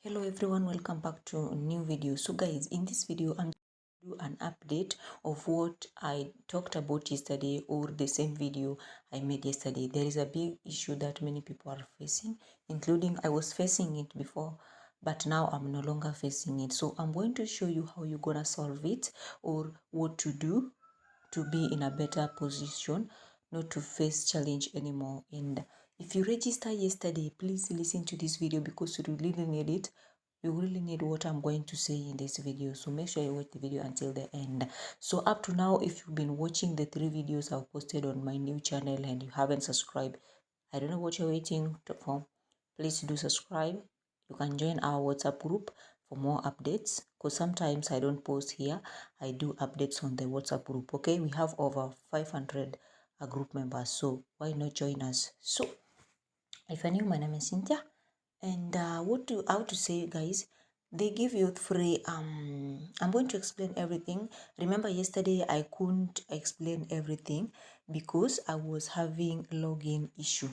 Hello everyone, welcome back to a new video. So guys, in this video I'm going to do an update of what I talked about yesterday, or the same video I made yesterday. There is a big issue that many people are facing, including I was facing it before, but now I'm no longer facing it. So I'm going to show you how you're gonna solve it, or what to do to be in a better position, not to face challenge anymore. And if you register yesterday, please listen to this video because you really need it. You really need what I'm going to say in this video, so make sure you watch the video until the end. So up to now, if you've been watching the 3 videos I've posted on my new channel and you haven't subscribed, I don't know what you're waiting for. Please do subscribe. You can join our WhatsApp group for more updates, because sometimes I don't post here, I do updates on the WhatsApp group. Okay, we have over 500 group members, so why not join us? So if you're new, my name is Cynthia, and how to say, guys, they give you free I'm going to explain everything. Remember yesterday I couldn't explain everything because I was having login issue.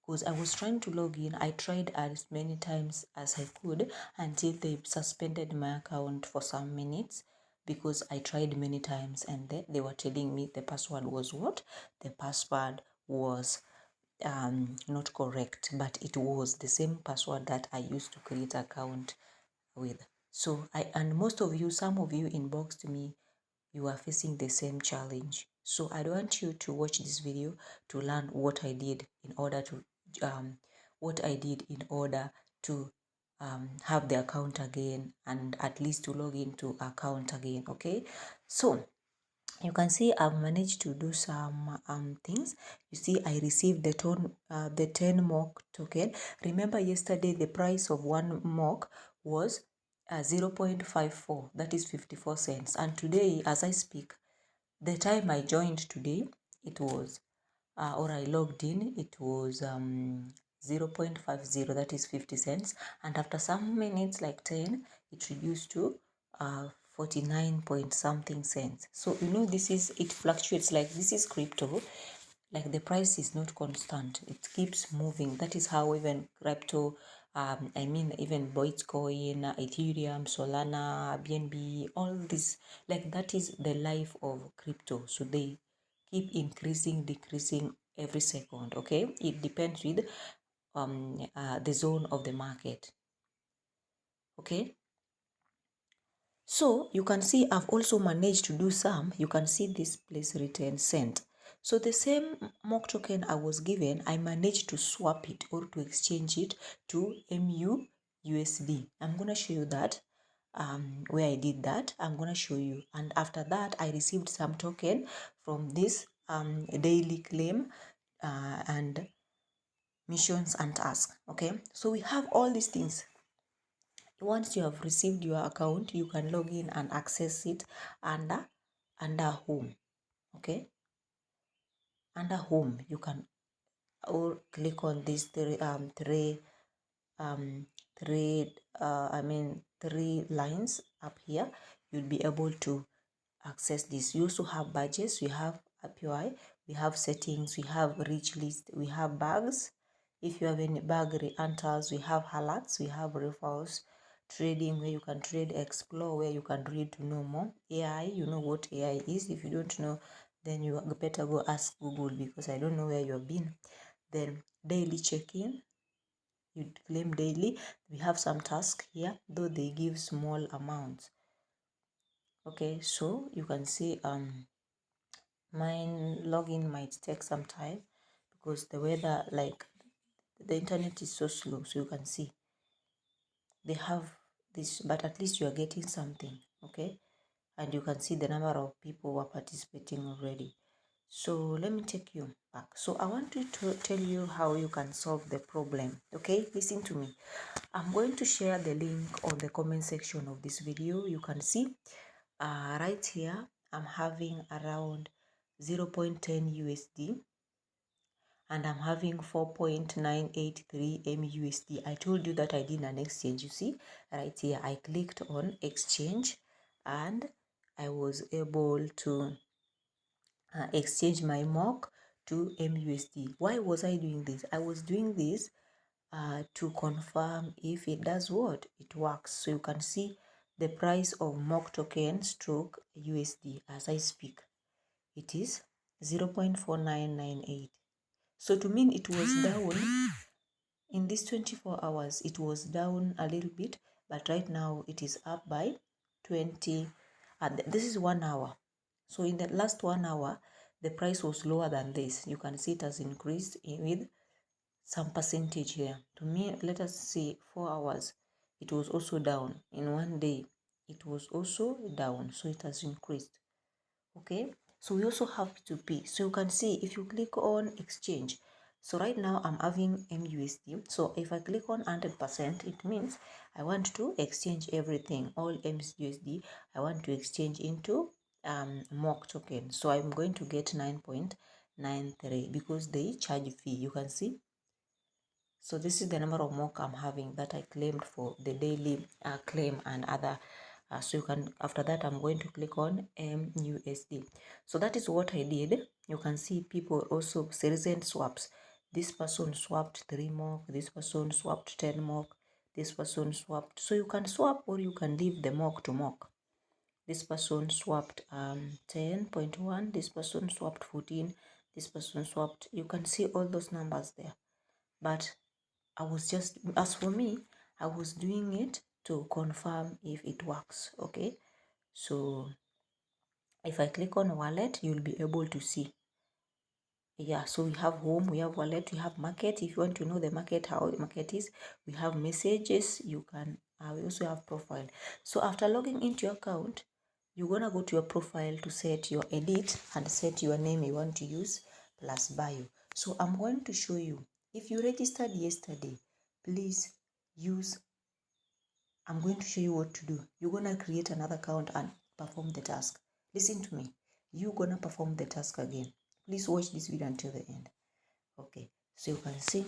Because I was trying to log in, I tried as many times as I could until they suspended my account for some minutes, because I tried many times and they were telling me the password was what? The password was not correct, but it was the same password that I used to create account with. So and most of you, some of you inboxed me, you are facing the same challenge. So I want you to watch this video to learn what I did in order to have the account again, and at least to log into account again. Okay, so you can see I've managed to do some things. You see, I received the 10 mock token. Remember yesterday the price of one mock was 0.54, that is 54 cents, and today as I speak, the time I joined today, it was or I logged in, it was 0.50, that is 50 cents, and after some minutes, like 10, it reduced to 49 point something cents. So it fluctuates. Like, this is crypto, like the price is not constant, it keeps moving. That is how even crypto, even Bitcoin, Ethereum, Solana, BNB, all this, like, that is the life of crypto. So they keep increasing, decreasing every second. Okay, it depends with the zone of the market. Okay, so you can see I've also managed to do some. You can see this place written sent. So the same mock token I was given, I managed to swap it, or to exchange it to MUUSD. I'm going to show you that where I did that. I'm going to show you. And after that, I received some token from this daily claim and missions and tasks. Okay, so we have all these things. Once you have received your account, you can log in and access it under home. Okay, under home you can, or click on these three three lines up here. You'll be able to access this. You also have badges, we have API, we have settings, we have rich list, we have bags. If you have any bag re-enters, we have alerts, we have referrals, trading, where you can trade, explore, where you can read to know more. AI, you know what AI is. If you don't know, then you better go ask Google, because I don't know where you have been. Then daily check-in, you claim daily. We have some tasks here, though they give small amounts. Okay, so you can see mine login might take some time because the weather, like, the internet is so slow. So you can see they have this, but at least you are getting something. Okay, and you can see the number of people who are participating already. So let me take you back. So I want to tell you how you can solve the problem. Okay, listen to me. I'm going to share the link on the comment section of this video. You can see right here I'm having around 0.10 USD, and I'm having 4.983 MUSD. I told you that I did an exchange. You see right here, I clicked on exchange and I was able to exchange my mock to MUSD. Why was I doing this? I was doing this to confirm if it does what? It works. So you can see the price of mock token stroke USD as I speak. It is 0.4998. So to mean it was down in these 24 hours, it was down a little bit, but right now it is up by 20. This is 1 hour. So in the last 1 hour, the price was lower than this. You can see it has increased with some percentage here. To me, let us see 4 hours. It was also down. In 1 day, it was also down. So it has increased. Okay. So we also have P2P. So you can see if you click on exchange. So right now I'm having MUSD. So if I click on 100%, it means I want to exchange everything, all MUSD. I want to exchange into mock token. So I'm going to get 9.93 because they charge fee. You can see. So this is the number of mock I'm having that I claimed for the daily claim and other. So you can, after that, I'm going to click on MUSD. So that is what I did. You can see people also recent swaps. This person swapped 3 mock. This person swapped 10 mock. This person swapped. So you can swap or you can leave the mock to mock. This person swapped 10.1. This person swapped 14. This person swapped. You can see all those numbers there. But I was just, as for me, I was doing it to confirm if it works. Okay. So if I click on wallet, you'll be able to see. Yeah, so we have home, we have wallet, we have market. If you want to know the market, how the market is, we have messages. You can, we also have profile. So after logging into your account, you're gonna go to your profile to set your edit and set your name you want to use plus bio. So I'm going to show you. If you registered yesterday, please use, I'm going to show you what to do. You're gonna create another account and perform the task. Listen to me. You're gonna perform the task again. Please watch this video until the end. Okay, so you can see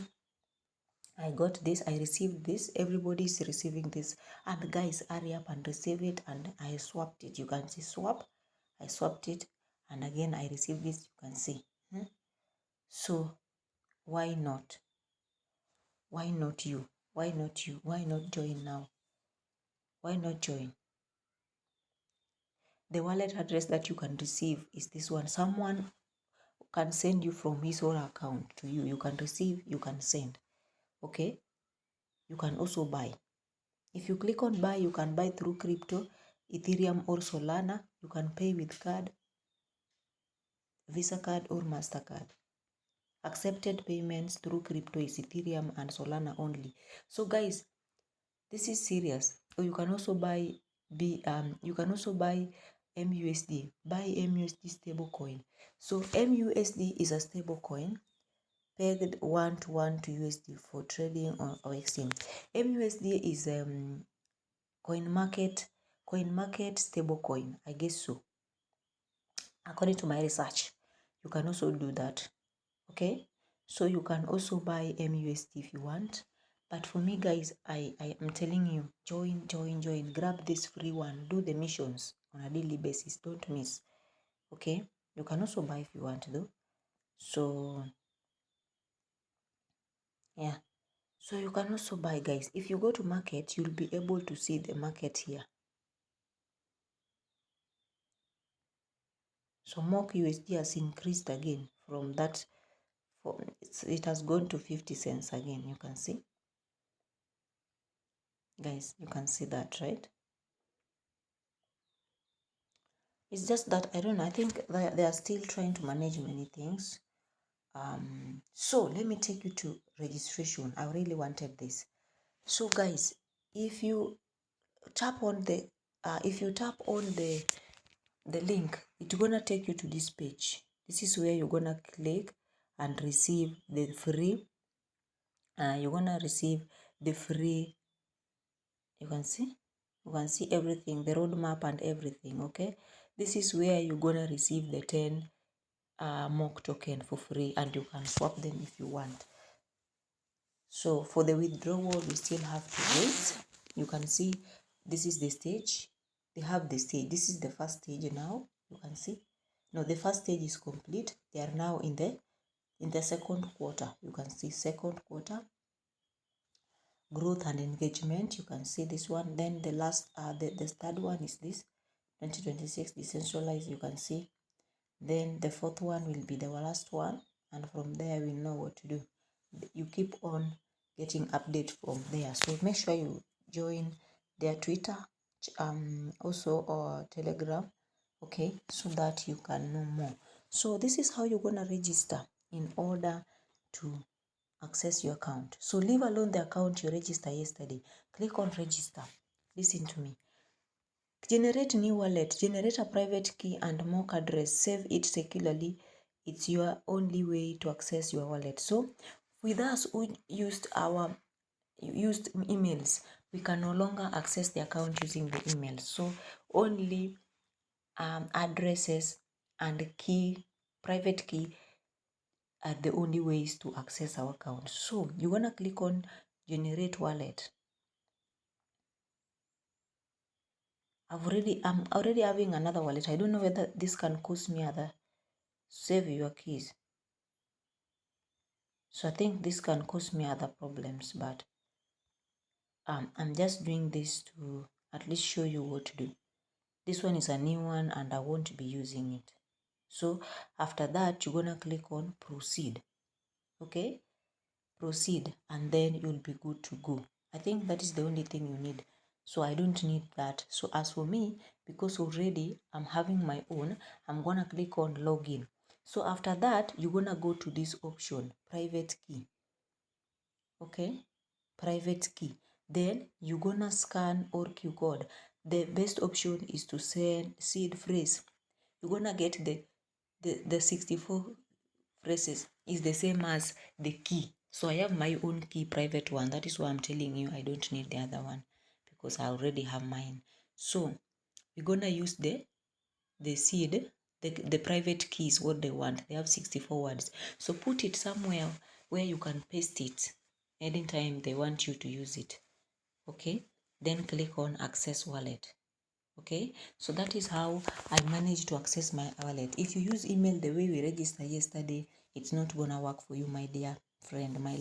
I got this, I received this, everybody is receiving this. And guys, hurry up and receive it. And I swapped it. You can see swap. I swapped it. And again, I received this. You can see. So why not? Why not you? Why not you? Why not join now? Why not join? The wallet address that you can receive is this one. Someone can send you from his own account to you. You can receive, you can send. Okay? You can also buy. If you click on buy, you can buy through crypto, Ethereum or Solana. You can pay with card, Visa card or MasterCard. Accepted payments through crypto is Ethereum and Solana only. So guys, this is serious. Or you can also buy you can also buy MUSD. Buy MUSD stable coin. So MUSD is a stable coin pegged 1-to-1 to USD for trading or exchange. MUSD is coin market stable coin. I guess so. According to my research, you can also do that. Okay, so you can also buy MUSD if you want. But for me, guys, I am telling you, join, grab this free one, do the missions on a daily basis, don't miss. Okay, you can also buy if you want though. So yeah, so you can also buy, guys. If you go to market, you'll be able to see the market here. So mock USD has increased again from that. It has gone to 50 cents again. You can see, guys, you can see that, right? It's just that I don't know. I think they are still trying to manage many things. So let me take you to registration. I really wanted this. So guys, if you tap on the link, it's gonna take you to this page. This is where you're gonna click and receive the free. You're gonna receive the free. You can see everything, the roadmap and everything. Okay, this is where you're gonna receive the 10 mock token for free, and you can swap them if you want. So for the withdrawal, we still have to wait. You can see this is the stage. They have the stage. This is the first stage now. You can see. No, the first stage is complete. They are now in the second quarter. You can see second quarter. growth and engagement. You can see this one. Then the last, the third one is this 2026 decentralized. You can see. Then the fourth one will be the last one, and from there we'll know what to do. You keep on getting update from there. So make sure you join their Twitter, also or Telegram, okay, so that you can know more. So this is how you're gonna register in order to access your account. So leave alone the account you registered yesterday. Click on register. Listen to me. Generate new wallet, generate a private key and mock address, save it securely. It's your only way to access your wallet. So with us who used emails, we can no longer access the account using the email. So only addresses and key, private key, are the only ways to access our account. So you want to click on generate wallet. I'm already having another wallet. I don't know whether this can cost me other. Save your keys. So I think this can cause me other problems, but I'm just doing this to at least show you what to do. This one is a new one and I won't be using it. So after that, you're gonna click on proceed. Okay, proceed, and then you'll be good to go. I think that is the only thing you need. So I don't need that. So as for me, because already I'm having my own, I'm gonna click on login. So after that, you're gonna go to this option, private key. Okay, private key. Then you're gonna scan or Q code. The best option is to send seed phrase. You're gonna get the 64 phrases is the same as the key. So I have my own key, private one. That is why I'm telling you I don't need the other one, because I already have mine. So we're gonna use the seed, the private key is what they want. They have 64 words. So put it somewhere where you can paste it anytime they want you to use it. Okay, then click on access wallet. Okay, so that is how I managed to access my wallet. If you use email the way we registered yesterday, it's not gonna work for you, my dear friend, my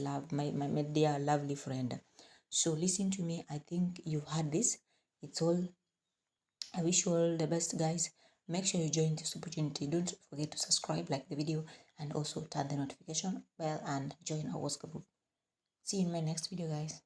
dear lovely friend. So listen to me. I think you've had this. It's all. I wish you all the best, guys. Make sure you join this opportunity. Don't forget to subscribe, like the video, and also turn the notification bell and join our WhatsApp group. See you in my next video, guys.